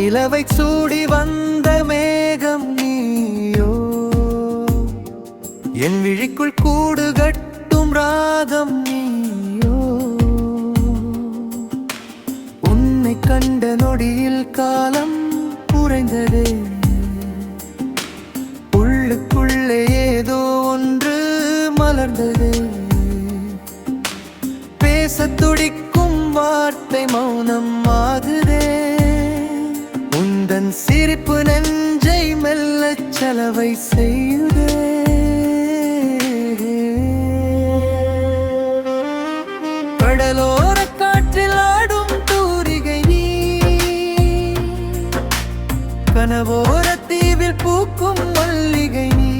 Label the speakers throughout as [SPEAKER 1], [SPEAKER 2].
[SPEAKER 1] நிலவை சூடி வந்த மேகம் நீயோ, என் விழிக்குள் கூடு கட்டும் ராகம் நீயோ. உன்னை கண்ட நொடியில் காலம் குறைந்ததே, உள்ளுக்குள்ளே ஏதோ ஒன்று மலர்ந்ததே. பேச துடிக்கும் வார்த்தை மௌனம் ஆகுதே, உந்தன் சிரிப்பு நெஞ்சை மெல்லச் சலவை செய்யுதே. கடலோர காற்றில் ஆடும் தூரிகை நீ, கனவோர தீவில் பூக்கும் மல்லிகை நீ.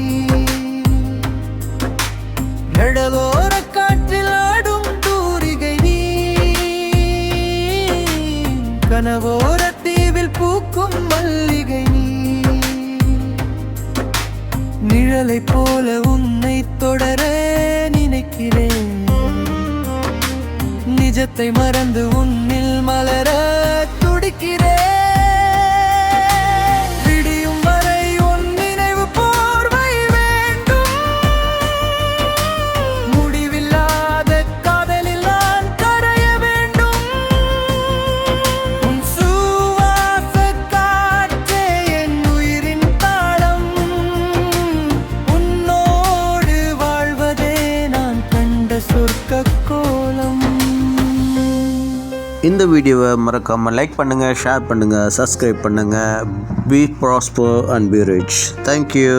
[SPEAKER 1] கடலோர காற்றில் ஆடும் தூரிகை நீ, கனவோர தீவில் பூக்கும் மல்லிகை நீ. நிழலை போல உன்னை தொடர நினைக்கிறேன், நிஜத்தை மறந்து உன்னில் மலர துடிக்கிறேன். விடியும் வரை உன் நினைவு போர்வை வேண்டும், முடிவில்லாத காதலில் நான் கரைய வேண்டும். உன் சுவாச காற்றே என் உயிரின் தாளம், உன்னோடு வாழ்வதே நான் கண்ட சொர்க்க கோலம்.
[SPEAKER 2] இந்த வீடியோவை மறக்காமல் லைக் பண்ணுங்கள், ஷேர் பண்ணுங்கள், சப்ஸ்கிரைப் பண்ணுங்கள். Be prosper and be rich. Thank you.